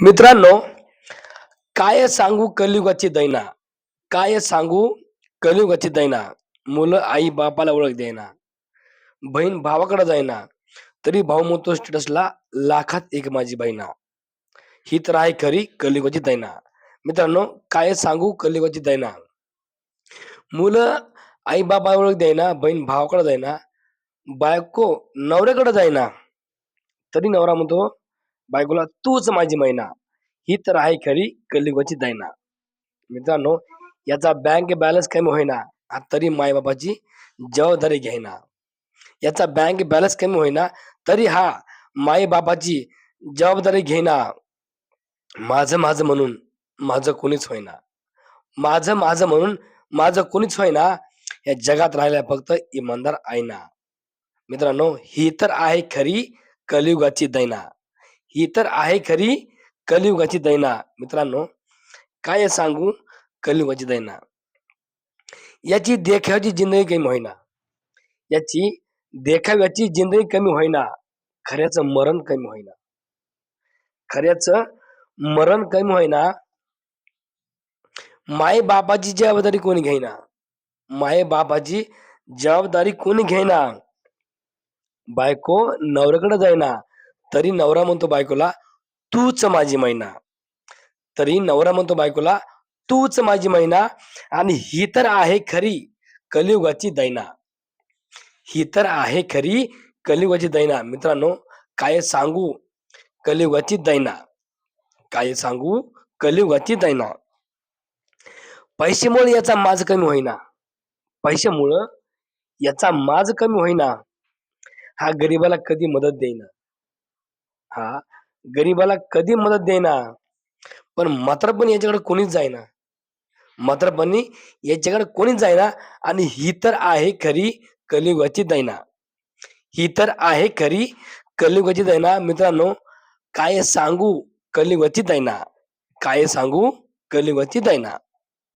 मित्रांनो, काय सांगू कलियुगाची दैना, काय सांगू कलियुगाची दैना. मुलं आई बापाला ओळख देईना, बहीण भावाकडे जाईना, तरी भाऊ म्हणतो स्टेटसला लाखात एक माझी बहिणा. ही तर आहे खरी कलियुगाची दैना. मित्रांनो, काय सांगू कलियुगाची दैना. मुलं आई बापाला ओळख देईना, बहीण भावाकडे जाईना, बायको नवऱ्याकडे जाईना, तरी नवरा म्हणतो बायकोला तूच माझी मैना. ही तर आहे खरी कलियुगाची दैना. मित्रांनो, याचा बँक बॅलन्स कमी होईना, तरी मायबापाची जबाबदारी घेईना. याचा बँक बॅलन्स कमी होईना, तरी हा माई-बापाची जबाबदारी घेईना. माझं माझं म्हणून माझं कोणीच होईना. माझं माझं म्हणून माझं कोणीच होईना. या जगात राहिला फक्त इमानदार आईना. मित्रांनो, ही तर आहे खरी कलियुगाची दैना. ही तर आहे खरी कलियुगाची दैना. मित्रांनो, काय सांगू कलियुगाची दैना. याची देखाव्याची जिंदगी कमी होईना. याची देखाव्याची जिंदगी कमी होईना. खऱ्याचं मरण कमी होईना. खऱ्याचं मरण कमी होईना. माय बापाची जबाबदारी कोणी घेईना. माय बापाची जबाबदारी कोणी घेईना. बायको नवऱ्याकडे जाईना, तरी नवरा म्हणतो बायकोला तूच माझी मैना. तरी नवरा म्हणतो बायकोला तूच माझी मैना. आणि ही तर आहे खरी कलियुगाची दैना. ही तर आहे खरी कलियुगाची दैना. मित्रांनो, काय सांगू कलियुगाची दैना. काय सांगू कलियुगाची दैना. पैशामुळे याचा माज कमी होईना. पैशामुळं याचा माज कमी होईना. हा गरीबाला कधी मदत देईना. हा गरीबाला कधी मदत देईना. पण म्हातारपणी याच्याकडे कोणीच जाईना. म्हातारपणी याच्याकडे कोणीच जाईना. आणि ही तर आहे खरी कलियुगाची दैना. ही तर आहे खरी कलियुगाची दैना. मित्रांनो, काय सांगू कलियुगाची दैना. काय सांगू कलियुगाची दैना.